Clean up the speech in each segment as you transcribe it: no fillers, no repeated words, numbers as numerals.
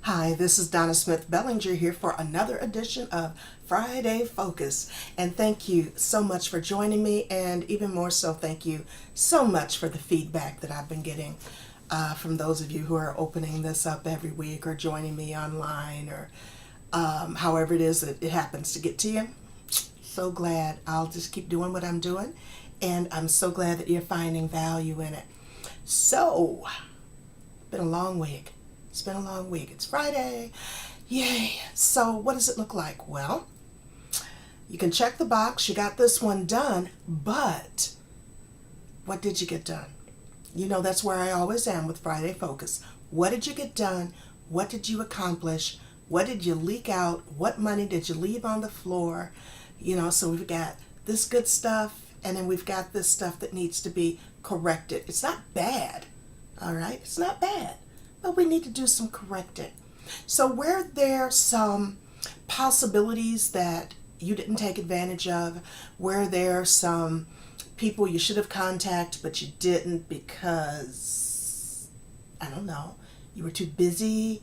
Hi, this is Donna Smith Bellinger here for another edition of Friday Focus. And thank you so much for joining me, and even more so, thank you so much for the feedback that I've been getting from those of you who are opening this up every week or joining me online or however it is that it happens to get to you. So glad. I'll just keep doing what I'm doing, and I'm so glad that you're finding value in it. So, been a long week. It's been a long week. It's Friday. Yay. So what does it look like? Well, you can check the box. You got this one done, but what did you get done? You know, that's where I always am with Friday Focus. What did you get done? What did you accomplish? What did you leak out? What money did you leave on the floor? You know, so we've got this good stuff, and then we've got this stuff that needs to be corrected. It's not bad. All right? It's not bad. But we need to do some correcting. So were there some possibilities that you didn't take advantage of? Were there some people you should have contacted but you didn't because, I don't know, you were too busy,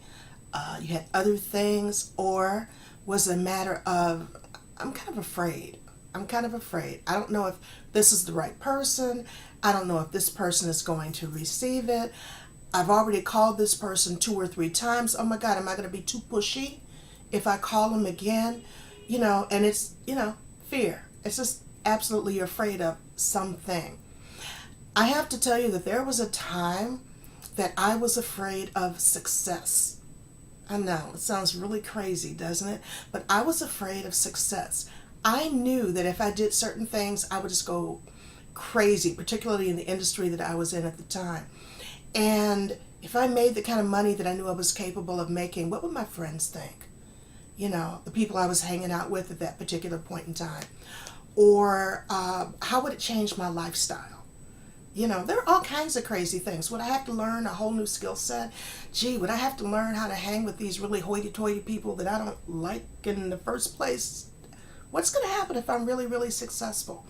you had other things, or was it a matter of, I'm kind of afraid. I don't know if this is the right person. I don't know if this person is going to receive it. I've already called this person 2 or 3 times. Oh my God, am I going to be too pushy if I call them again? You know, and it's, fear. It's just absolutely you're afraid of something. I have to tell you that there was a time that I was afraid of success. I know, it sounds really crazy, doesn't it? But I was afraid of success. I knew that if I did certain things, I would just go crazy, particularly in the industry that I was in at the time. And if I made the kind of money that I knew I was capable of making, what would my friends think? You know, the people I was hanging out with at that particular point in time. Or how would it change my lifestyle? You know, there are all kinds of crazy things. Would I have to learn a whole new skill set? Gee, would I have to learn how to hang with these really hoity-toity people that I don't like in the first place? What's going to happen if I'm really, really successful?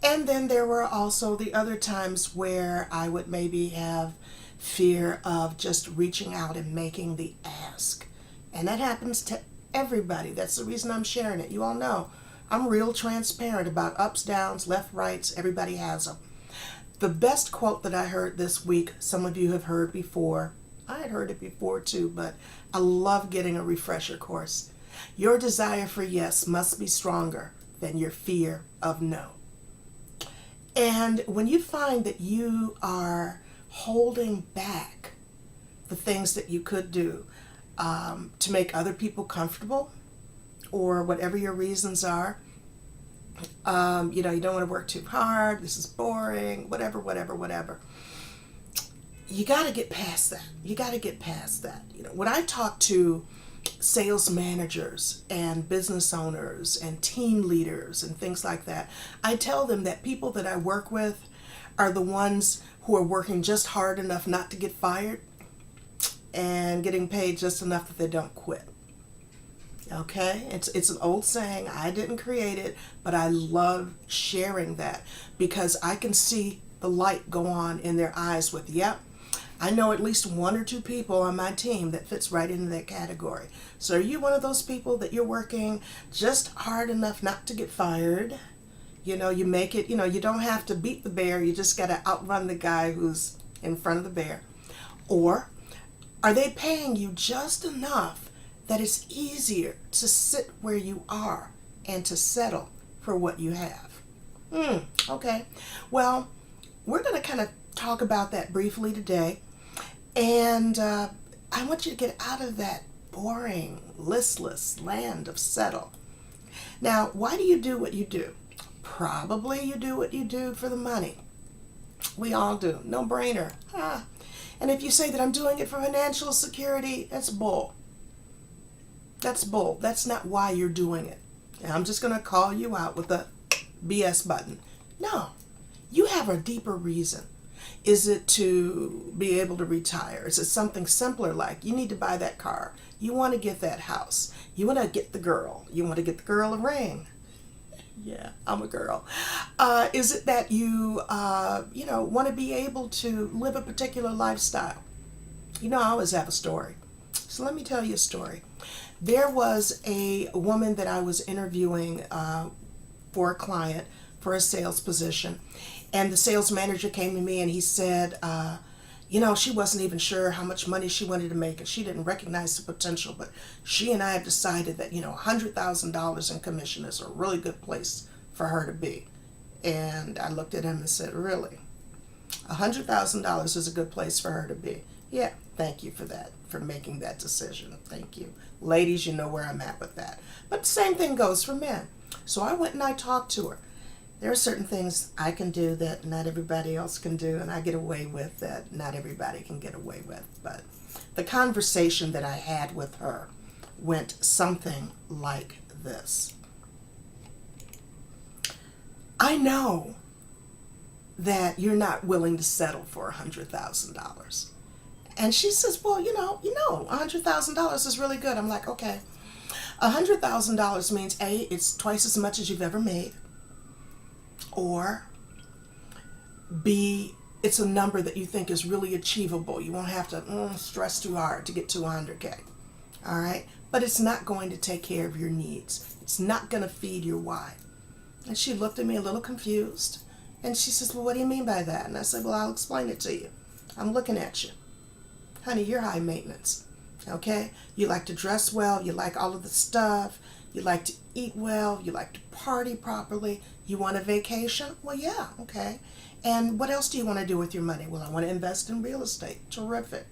And then there were also the other times where I would maybe have fear of just reaching out and making the ask. And that happens to everybody. That's the reason I'm sharing it. You all know I'm real transparent about ups, downs, left, rights. Everybody has them. The best quote that I heard this week, some of you have heard before. I had heard it before too, but I love getting a refresher course. Your desire for yes must be stronger than your fear of no. And when you find that you are holding back the things that you could do to make other people comfortable, or whatever your reasons are, you don't want to work too hard, this is boring, whatever. You got to get past that. When I talk to sales managers and business owners and team leaders and things like that, I tell them that people that I work with are the ones who are working just hard enough not to get fired and getting paid just enough that they don't quit. Okay? It's an old saying. I didn't create it, but I love sharing that because I can see the light go on in their eyes with, yep, I know at least 1 or 2 people on my team that fits right into that category. So are you one of those people that you're working just hard enough not to get fired? You make it, you don't have to beat the bear. You just got to outrun the guy who's in front of the bear. Or are they paying you just enough that it's easier to sit where you are and to settle for what you have? Okay. Well, we're going to kind of talk about that briefly today. And I want you to get out of that boring, listless land of settle. Now, why do you do what you do? Probably you do what you do for the money. We all do. No brainer. And if you say that I'm doing it for financial security, that's bull. That's bull. That's not why you're doing it. And I'm just going to call you out with the BS button. No, you have a deeper reason. Is it to be able to retire? Is it something simpler like you need to buy that car? You want to get that house. You want to get the girl. You want to get the girl a ring. Yeah, I'm a girl. Is it that you, want to be able to live a particular lifestyle? I always have a story. So let me tell you a story. There was a woman that I was interviewing for a client for a sales position, and the sales manager came to me and he said, she wasn't even sure how much money she wanted to make, and she didn't recognize the potential, but she and I have decided that, $100,000 in commission is a really good place for her to be. And I looked at him and said, really? $100,000 is a good place for her to be. Yeah, thank you for that, for making that decision. Thank you. Ladies, you know where I'm at with that. But the same thing goes for men. So I went and I talked to her. There are certain things I can do that not everybody else can do, and I get away with that not everybody can get away with. But the conversation that I had with her went something like this. I know that you're not willing to settle for $100,000. And she says, well, $100,000 is really good. I'm like, okay, $100,000 means A, it's twice as much as you've ever made, or B, it's a number that you think is really achievable. You won't have to stress too hard to get to 100K. All right? But it's not going to take care of your needs. It's not going to feed your why. And she looked at me a little confused. And she says, well, what do you mean by that? And I said, well, I'll explain it to you. I'm looking at you. Honey, you're high maintenance. Okay? You like to dress well. You like all of the stuff. You like to eat well. You like to party properly. You want a vacation? Well, yeah, okay. And what else do you want to do with your money? Well, I want to invest in real estate. Terrific.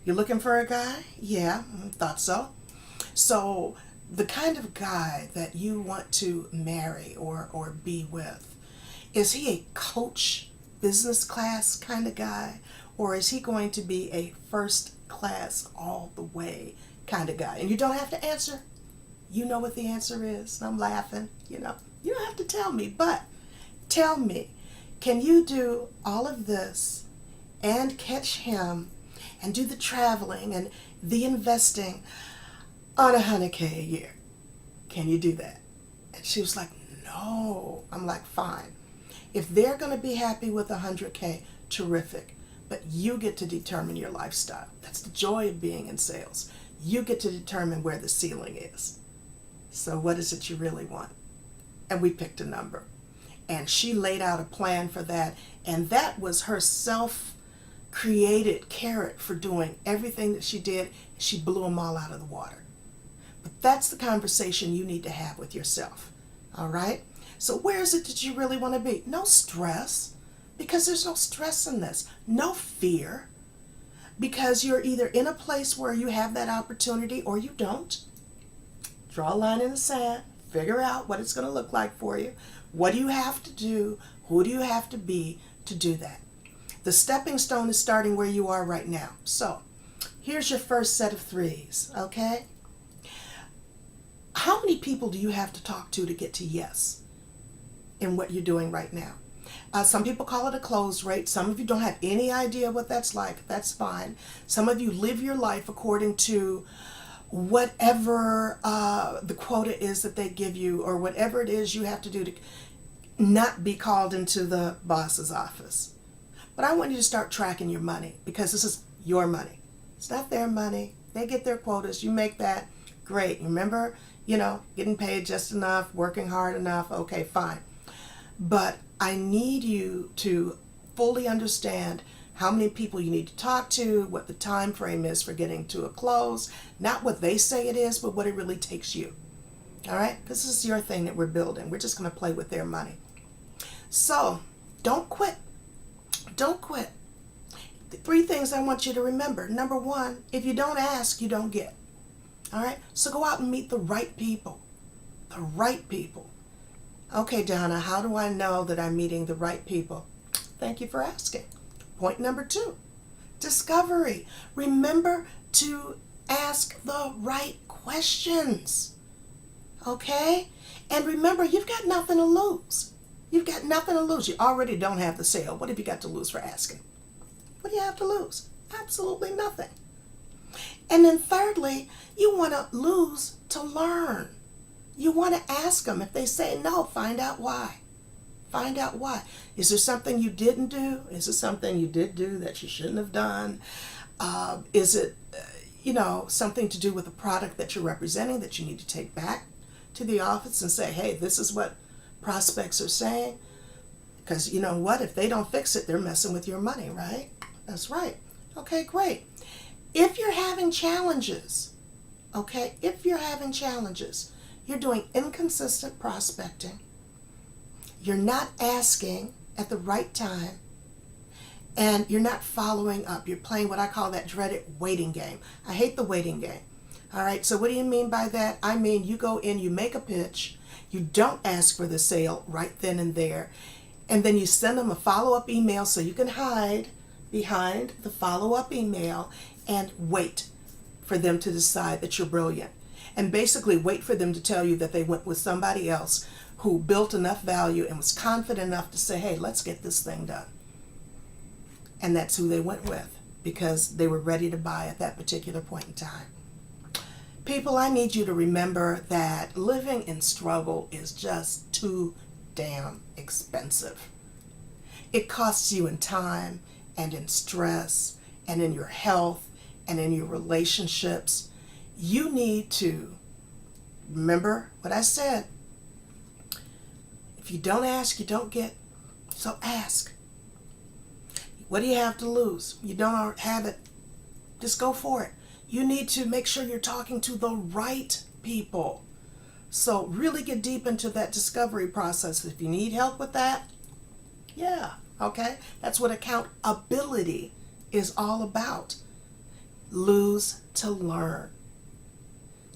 You're looking for a guy? Yeah, thought so. So the kind of guy that you want to marry or be with, is he a coach, business class kind of guy? Or is he going to be a first class all the way kind of guy? And you don't have to answer. You know what the answer is. And I'm laughing, You don't have to tell me, but tell me, can you do all of this and catch him and do the traveling and the investing on $100K a year? Can you do that? And she was like, no. I'm like, fine. If they're going to be happy with $100K, terrific. But you get to determine your lifestyle. That's the joy of being in sales. You get to determine where the ceiling is. So what is it you really want? And we picked a number. And she laid out a plan for that. And that was her self-created carrot for doing everything that she did. She blew them all out of the water. But that's the conversation you need to have with yourself. All right? So where is it that you really want to be? No stress, because there's no stress in this. No fear, because you're either in a place where you have that opportunity or you don't. Draw a line in the sand. Figure out what it's going to look like for you. What do you have to do? Who do you have to be to do that? The stepping stone is starting where you are right now. So here's your first set of threes, okay? How many people do you have to talk to get to yes in what you're doing right now? Some people call it a close rate. Some of you don't have any idea what that's like. That's fine. Some of you live your life according to whatever the quota is that they give you, or whatever it is you have to do to not be called into the boss's office. But I want you to start tracking your money, because this is your money. It's not their money. They get their quotas. You make that. Great. Remember, getting paid just enough, working hard enough. Okay, fine. But I need you to fully understand how many people you need to talk to, what the time frame is for getting to a close, not what they say it is, but what it really takes you. All right? This is your thing that we're building. We're just going to play with their money. So don't quit. Don't quit. The 3 things I want you to remember. Number 1, if you don't ask, you don't get. All right? So go out and meet the right people. The right people. Okay, Donna, how do I know that I'm meeting the right people? Thank you for asking. Point number 2, discovery. Remember to ask the right questions. Okay? And remember, you've got nothing to lose. You've got nothing to lose. You already don't have the sale. What have you got to lose for asking? What do you have to lose? Absolutely nothing. And then thirdly, you want to lose to learn. You want to ask them. If they say no, find out why. Find out why. Is there something you didn't do? Is there something you did do that you shouldn't have done? Is it, something to do with a product that you're representing that you need to take back to the office and say, hey, this is what prospects are saying. Because you know what? If they don't fix it, they're messing with your money, right? That's right. Okay, great. If you're having challenges, you're doing inconsistent prospecting, you're not asking at the right time, and you're not following up. You're playing what I call that dreaded waiting game. I hate the waiting game. All right, so what do you mean by that? I mean, you go in, you make a pitch, you don't ask for the sale right then and there, and then you send them a follow-up email so you can hide behind the follow-up email and wait for them to decide that you're brilliant. And basically wait for them to tell you that they went with somebody else who built enough value and was confident enough to say, hey, let's get this thing done. And that's who they went with because they were ready to buy at that particular point in time. People, I need you to remember that living in struggle is just too damn expensive. It costs you in time and in stress and in your health and in your relationships. You need to remember what I said. If you don't ask, you don't get. So ask. What do you have to lose? You don't have it. Just go for it. You need to make sure you're talking to the right people. So really get deep into that discovery process. If you need help with that, yeah, okay. That's what accountability is all about. Lose to learn.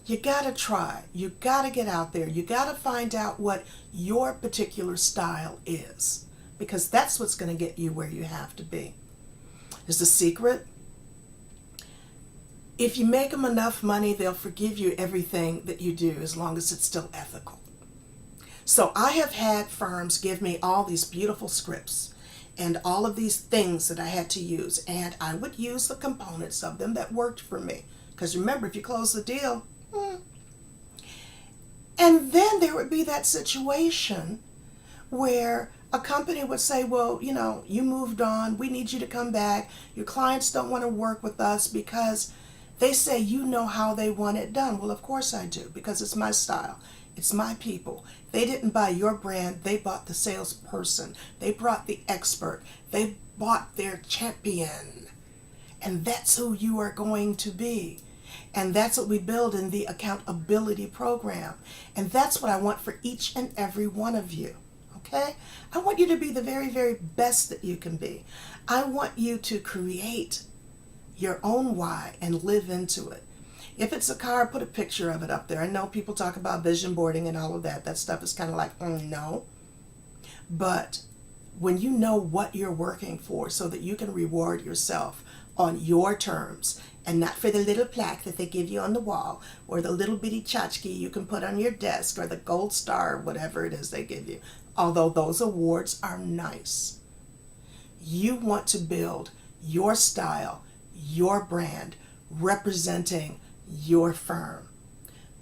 You gotta try. You gotta get out there. You gotta find out what your particular style is, because that's what's going to get you where you have to be. Is the secret? If you make them enough money, they'll forgive you everything that you do as long as it's still ethical. So I have had firms give me all these beautiful scripts and all of these things that I had to use, and I would use the components of them that worked for me. Because remember, if you close the deal, and then there would be that situation where a company would say, well, you moved on. We need you to come back. Your clients don't want to work with us because they say you know how they want it done. Well, of course I do, because it's my style. It's my people. They didn't buy your brand. They bought the salesperson. They brought the expert. They bought their champion. And that's who you are going to be. And that's what we build in the accountability program. And that's what I want for each and every one of you. Okay? I want you to be the very, very best that you can be. I want you to create your own why and live into it. If it's a car, put a picture of it up there. I know people talk about vision boarding and all of that. That stuff is kind of like, no. But when you know what you're working for so that you can reward yourself on your terms and not for the little plaque that they give you on the wall or the little bitty tchotchke you can put on your desk or the gold star or whatever it is they give you, although those awards are nice. You want to build your style, your brand, representing your firm,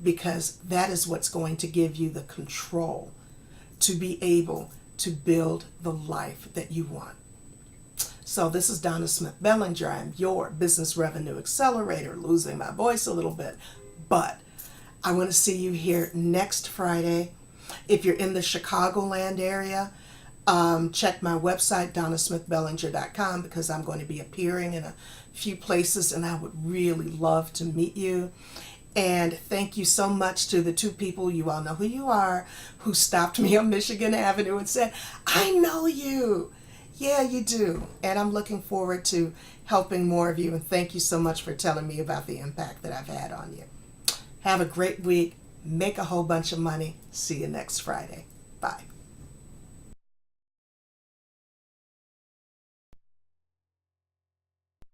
because that is what's going to give you the control to be able to build the life that you want. So this is Donna Smith Bellinger. I'm your business revenue accelerator, losing my voice a little bit, but I want to see you here next Friday. If you're in the Chicagoland area, check my website, donnasmithbellinger.com, because I'm going to be appearing in a few places and I would really love to meet you. And thank you so much to the two people, you all know who you are, who stopped me on Michigan Avenue and said, I know you. Yeah, you do. And I'm looking forward to helping more of you. And thank you so much for telling me about the impact that I've had on you. Have a great week. Make a whole bunch of money. See you next Friday. Bye.